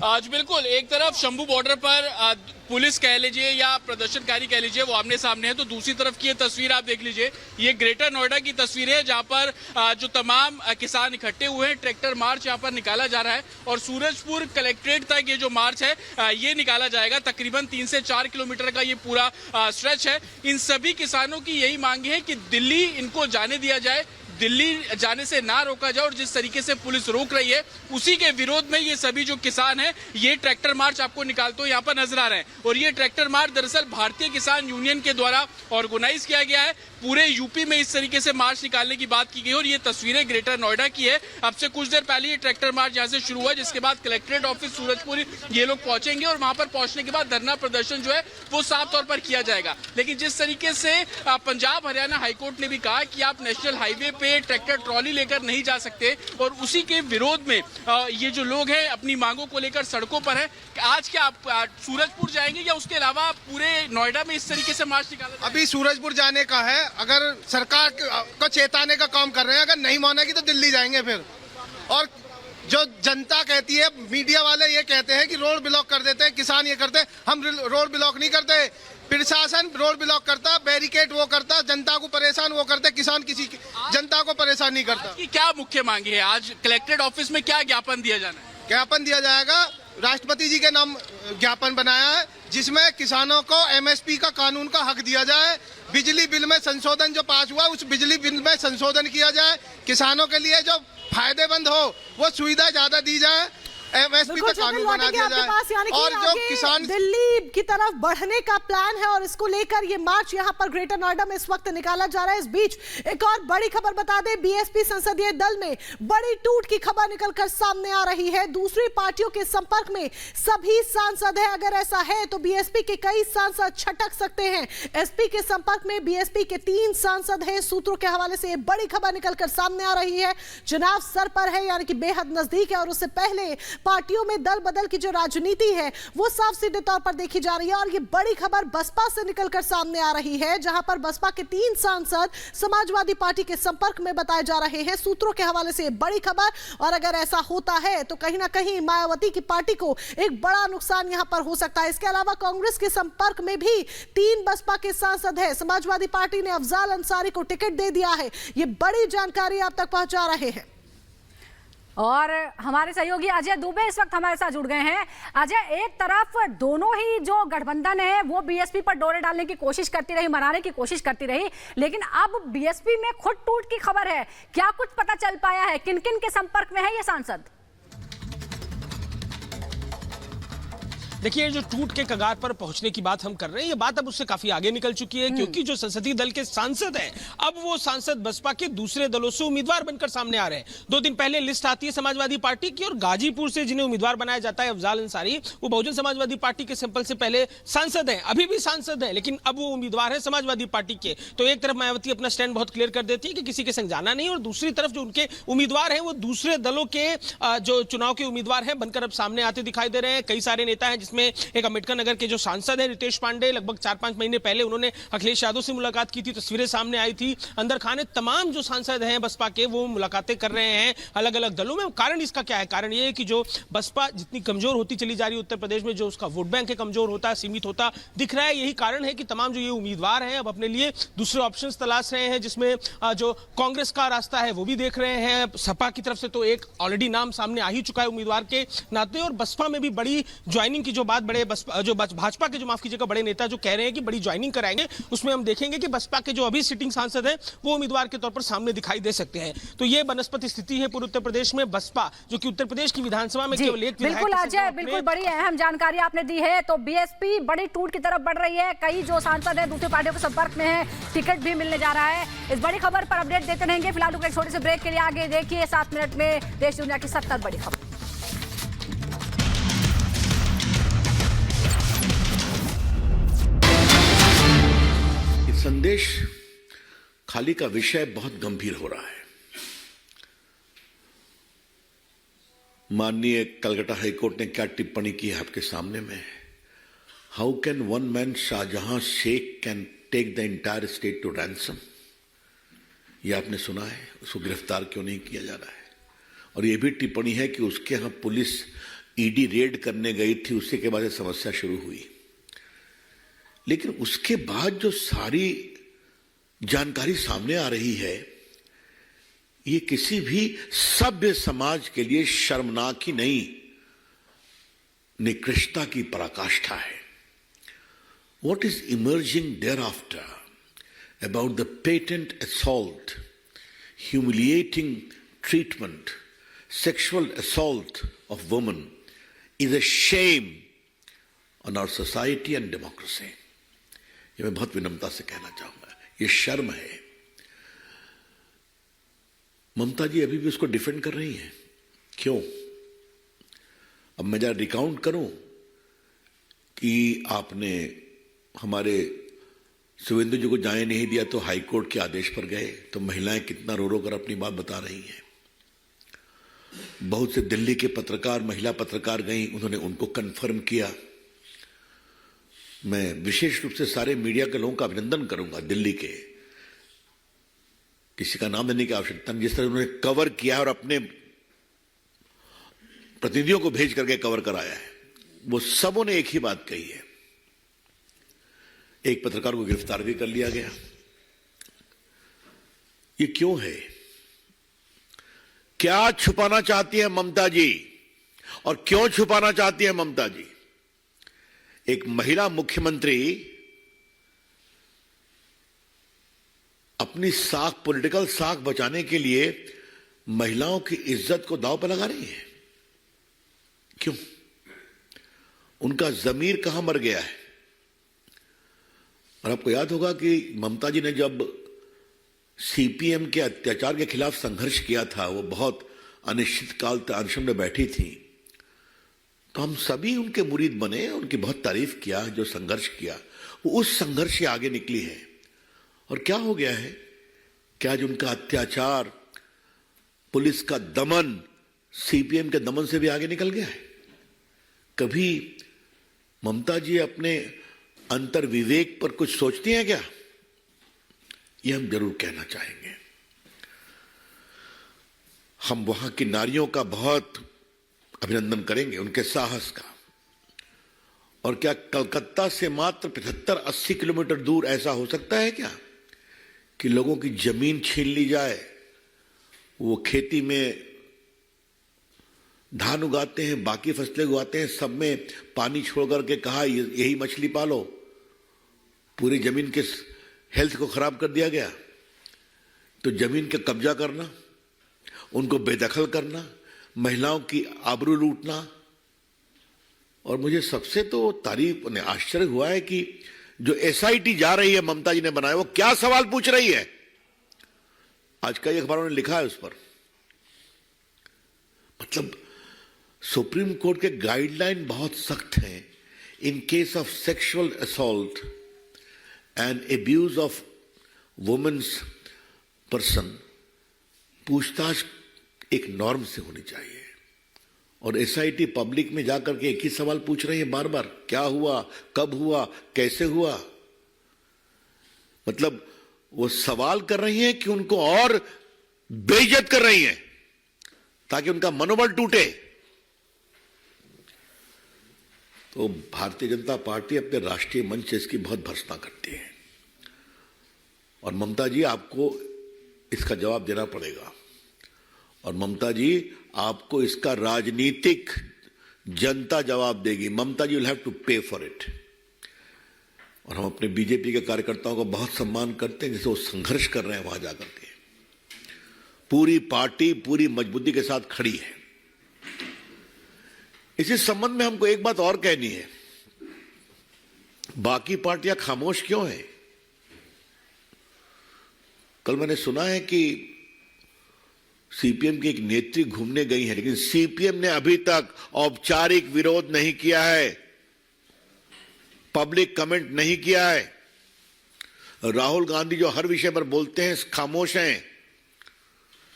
आज बिल्कुल एक तरफ शंभू बॉर्डर पर पुलिस कह लीजिए या प्रदर्शनकारी कह लीजिए वो आमने सामने है, तो दूसरी तरफ की ये तस्वीर आप देख लीजिए। ये ग्रेटर नोएडा की तस्वीर है जहां पर जो तमाम किसान इकट्ठे हुए हैं, ट्रैक्टर मार्च यहां पर निकाला जा रहा है और सूरजपुर कलेक्ट्रेट तक ये जो मार्च है ये निकाला जाएगा। तकरीबन 3 से 4 किलोमीटर का ये पूरा स्ट्रेच है। इन सभी किसानों की यही मांग है कि दिल्ली इनको जाने दिया जाए, दिल्ली जाने से ना रोका जाए, और जिस तरीके से पुलिस रोक रही है उसी के विरोध में ये सभी जो किसान हैं ये ट्रैक्टर मार्च आपको निकालते हुए यहाँ पर नजर आ रहे हैं। और ये ट्रैक्टर मार्च दरअसल भारतीय किसान यूनियन के द्वारा ऑर्गेनाइज किया गया है। पूरे यूपी में इस तरीके से मार्च निकालने की बात की गई और ये तस्वीरें ग्रेटर नोएडा की है। अब से कुछ देर पहले ये ट्रैक्टर मार्च यहाँ से शुरू हुआ, जिसके बाद कलेक्ट्रेट ऑफिस सूरजपुर ये लोग पहुंचेंगे और वहां पर पहुंचने के बाद धरना प्रदर्शन जो है वो साफ तौर पर किया जाएगा। लेकिन जिस तरीके से पंजाब हरियाणा हाईकोर्ट ने भी कहा कि आप नेशनल हाईवे पे ट्रैक्टर ट्रॉली लेकर नहीं जा सकते और उसी के विरोध में ये जो लोग हैं अपनी मांगों को लेकर सड़कों पर हैं। आज क्या आप सूरजपुर जाएंगे या उसके अलावा पूरे नोएडा में इस तरीके से मार्च निकाला? अभी सूरजपुर जाने का है। अगर सरकार को चेताने का काम कर रहे हैं, अगर नहीं मानेगी तो दिल्ली जाएंगे फिर। और जो जनता कहती है, मीडिया वाले ये कहते हैं कि रोड ब्लॉक कर देते हैं, किसान ये करते हैं। हम रोड ब्लॉक नहीं करते, प्रशासन रोड ब्लॉक करता, बैरिकेड वो करता, जनता को परेशान वो करते, किसान किसी जनता को परेशान नहीं करता। की क्या मुख्य मांग है? आज कलेक्ट्रेट ऑफिस में क्या ज्ञापन दिया जाना है? ज्ञापन दिया जाएगा, राष्ट्रपति जी के नाम ज्ञापन बनाया है, जिसमें किसानों को एमएसपी का कानून का हक दिया जाए। बिजली बिल में संशोधन जो पास हुआ उस बिजली बिल में संशोधन किया जाए। किसानों के लिए जो फायदेमंद हो वो सुविधा ज्यादा दी जाए, एमएसपी पे कानून बना दिया जाए। और जो किसान दिल्ली की तरफ बढ़ने का प्लान है और इसको लेकर ये मार्च यहां पर ग्रेटर नोएडा में इस वक्त निकाला जा रहा है। इस बीच एक और बड़ी खबर बता दें, बीएसपी संसदीय दल में बड़ी टूट की खबर निकलकर सामने आ रही है। दूसरी पार्टियों के संपर्क में सभी सांसद हैं। अगर ऐसा है तो बीएसपी के कई सांसद छटक सकते हैं। एसपी के संपर्क में बीएसपी के 3 सांसद हैं। सूत्रों के हवाले से बड़ी खबर निकलकर सामने आ रही है। चुनाव सर पर है, यानी कि बेहद नजदीक है और उससे पहले पार्टियों में दल बदल की जो राजनीति है वो साफ सीधे तौर पर देखी जा रही है। और ये बड़ी खबर बसपा से निकलकर सामने आ रही है, जहां पर बसपा के 3 सांसद समाजवादी पार्टी के संपर्क में बताए जा रहे हैं। सूत्रों के हवाले से बड़ी खबर। और अगर ऐसा होता है तो कहीं ना कहीं मायावती की पार्टी को एक बड़ा नुकसान यहां पर हो सकता है। इसके अलावा कांग्रेस के संपर्क में भी 3 बसपा के सांसद हैं। समाजवादी पार्टी ने अफजाल अंसारी को टिकट दे दिया है। ये बड़ी जानकारी आप तक पहुंचा रहे हैं। और हमारे सहयोगी अजय दुबे इस वक्त हमारे साथ जुड़ गए हैं। अजय, एक तरफ दोनों ही जो गठबंधन है वो बीएसपी पर डोरे डालने की कोशिश करती रही, मनाने की कोशिश करती रही, लेकिन अब बीएसपी में खुद टूट की खबर है। क्या कुछ पता चल पाया है? किन किन के संपर्क में है ये सांसद? देखिए, जो टूट के कगार पर पहुंचने की बात हम कर रहे हैं, ये बात अब उससे काफी आगे निकल चुकी है, क्योंकि जो संसदीय दल के सांसद हैं अब वो सांसद बसपा के दूसरे दलों से उम्मीदवार बनकर सामने आ रहे हैं। 2 दिन पहले लिस्ट आती है समाजवादी पार्टी की और गाजीपुर से जिन्हें उम्मीदवार बनाया जाता है अफजाल अंसारी, वो बहुजन समाजवादी पार्टी के सिंपल से पहले सांसद हैं, अभी भी सांसद हैं, लेकिन अब वो उम्मीदवार है समाजवादी पार्टी के। तो एक तरफ मायावती अपना स्टैंड बहुत क्लियर कर देती है कि किसी के संग जाना नहीं, और दूसरी तरफ जो उनके उम्मीदवार हैं वो दूसरे दलों के जो चुनाव के उम्मीदवार हैं बनकर अब सामने आते दिखाई दे रहे हैं। कई सारे नेता हैं, जिसमें एक अम्बेडकर नगर के जो सांसद हैं रितेश पांडे, लगभग 4-5 महीने पहले उन्होंने अखिलेश यादव से मुलाकात की थी, तस्वीरें सामने आई थी। अंदर खाने तमाम जो सांसद हैं बसपा के वो मुलाकातें कर रहे हैं अलग अलग दलों में। कारण इसका क्या है? कारण ये है कि जो बसपा जितनी कमजोर होती चली जा रही है उत्तर प्रदेश में, जो उसका वोट बैंक है कमजोर होता है, सीमित होता दिख रहा है। यही कारण है कि तमाम जो ये उम्मीदवार हैं अब अपने लिए दूसरे ऑप्शंस तलाश रहे हैं, जिसमें जो कांग्रेस का रास्ता है वो भी देख रहे हैं। सपा की तरफ से तो एक ऑलरेडी नाम सामने आ ही चुका है उम्मीदवार के नाते, और बसपा में भी बड़ी ज्वाइनिंग की जो बात बड़े भाजपा के जो माफ कीजिएगा बड़े नेता जो कह रहे हैं कि बड़ी ज्वाइनिंग कराएंगे, उसमें हम देखेंगे कि बसपा के जो अभी सिटिंग सांसद हैं वो उम्मीदवार के तौर पर सामने दिखाई दे सकते हैं। तो ये बनस्पति स्थिति है पूरे उत्तर प्रदेश में। बसपा जो कि उत्तर प्रदेश की विधानसभा में केवल एक बिल्कुल अजय, बिल्कुल बड़ी अहम जानकारी आपने दी है। तो बीएसपी बड़ी टूट की तरफ बढ़ रही है, कई जो सांसद हैं दूसरी पार्टियों के संपर्क में है, टिकट भी मिलने जा रहा है। इस बड़ी खबर पर अपडेट देते रहेंगे। फिलहाल एक छोटे से ब्रेक के लिए आगे देखिए 7 मिनट में देश दुनिया की 70 बड़ी खबर। संदेश खाली का विषय बहुत गंभीर हो रहा है। माननीय कलकत्ता हाईकोर्ट ने क्या टिप्पणी की है आपके सामने में। How can one man Shahjahan Sheikh can take the entire state to ransom, यह आपने सुना है। उसको गिरफ्तार क्यों नहीं किया जा रहा है? और यह भी टिप्पणी है कि उसके यहां पुलिस ईडी रेड करने गई थी, उसके के बाद ये समस्या शुरू हुई। लेकिन उसके बाद जो सारी जानकारी सामने आ रही है, ये किसी भी सभ्य समाज के लिए शर्मनाक ही नहीं, निकृष्टता की पराकाष्ठा है। What is emerging thereafter about the patent assault, humiliating treatment, sexual assault of women is a shame on our society and democracy. ये मैं बहुत विनम्रता से कहना चाहूंगा, ये शर्म है। ममता जी अभी भी उसको डिफेंड कर रही हैं, क्यों? अब मैं जरा रिकाउंट करूं कि आपने हमारे सुवेंदु जी को जाने नहीं दिया तो हाई कोर्ट के आदेश पर गए, तो महिलाएं कितना रो रो कर अपनी बात बता रही हैं। बहुत से दिल्ली के पत्रकार, महिला पत्रकार गई, उन्होंने उनको कंफर्म किया। मैं विशेष रूप से सारे मीडिया के लोगों का अभिनंदन करूंगा, दिल्ली के, किसी का नाम देने की आवश्यकता नहीं, जिस तरह उन्होंने कवर किया और अपने प्रतिनिधियों को भेज करके कवर कराया है। वो सबों ने एक ही बात कही है। एक पत्रकार को गिरफ्तार भी कर लिया गया। ये क्यों है? क्या छुपाना चाहती है ममता जी, और क्यों छुपाना चाहती है ममता जी? एक महिला मुख्यमंत्री अपनी साख, पॉलिटिकल साख बचाने के लिए महिलाओं की इज्जत को दांव पर लगा रही है। क्यों? उनका जमीर कहां मर गया है? और आपको याद होगा कि ममता जी ने जब सीपीएम के अत्याचार के खिलाफ संघर्ष किया था, वो बहुत अनिश्चित काल तक अनशन में बैठी थी, तो हम सभी उनके मुरीद बने, उनकी बहुत तारीफ किया। जो संघर्ष किया वो उस संघर्ष से आगे निकली है। और क्या हो गया है? क्या जो उनका अत्याचार, पुलिस का दमन, सीपीएम के दमन से भी आगे निकल गया है? कभी ममता जी अपने अंतर विवेक पर कुछ सोचती हैं क्या? ये हम जरूर कहना चाहेंगे। हम वहां की नारियों का बहुत अभिनंदन करेंगे, उनके साहस का। और क्या कलकत्ता से मात्र 75-80 किलोमीटर दूर ऐसा हो सकता है क्या कि लोगों की जमीन छीन ली जाए? वो खेती में धान उगाते हैं, बाकी फसलें उगाते हैं, सब में पानी छोड़ करके कहा यही मछली पालो। पूरी जमीन के हेल्थ को खराब कर दिया गया। तो जमीन का कब्जा करना, उनको बेदखल करना, महिलाओं की आबरू लूटना। और मुझे सबसे तो तारीफ ने आश्चर्य हुआ है कि जो एसआईटी जा रही है, ममता जी ने बनाया, वो क्या सवाल पूछ रही है? आज कई अखबारों ने लिखा है उस पर। मतलब सुप्रीम कोर्ट के गाइडलाइन बहुत सख्त हैं। In case of sexual assault and abuse of women's person, पूछताछ एक नॉर्म से होनी चाहिए। और एसआईटी पब्लिक में जाकर के एक ही सवाल पूछ रही है बार बार, क्या हुआ, कब हुआ, कैसे हुआ? मतलब वो सवाल कर रही हैं कि उनको और बेइज्जत कर रही हैं ताकि उनका मनोबल टूटे। तो भारतीय जनता पार्टी अपने राष्ट्रीय मंच से इसकी बहुत भर्त्सना करती है। और ममता जी, आपको इसका जवाब देना पड़ेगा। और ममता जी, आपको इसका राजनीतिक जनता जवाब देगी। ममता जी विल हैव टू पे फॉर इट। और हम अपने बीजेपी के कार्यकर्ताओं का बहुत सम्मान करते हैं, जैसे वो संघर्ष कर रहे हैं वहां जाकर के। पूरी पार्टी पूरी मजबूती के साथ खड़ी है। इसी संबंध में हमको एक बात और कहनी है, बाकी पार्टियां खामोश क्यों हैं? कल मैंने सुना है कि सीपीएम की एक नेत्री घूमने गई है, लेकिन सीपीएम ने अभी तक औपचारिक विरोध नहीं किया है, पब्लिक कमेंट नहीं किया है। राहुल गांधी जो हर विषय पर बोलते हैं, खामोश हैं।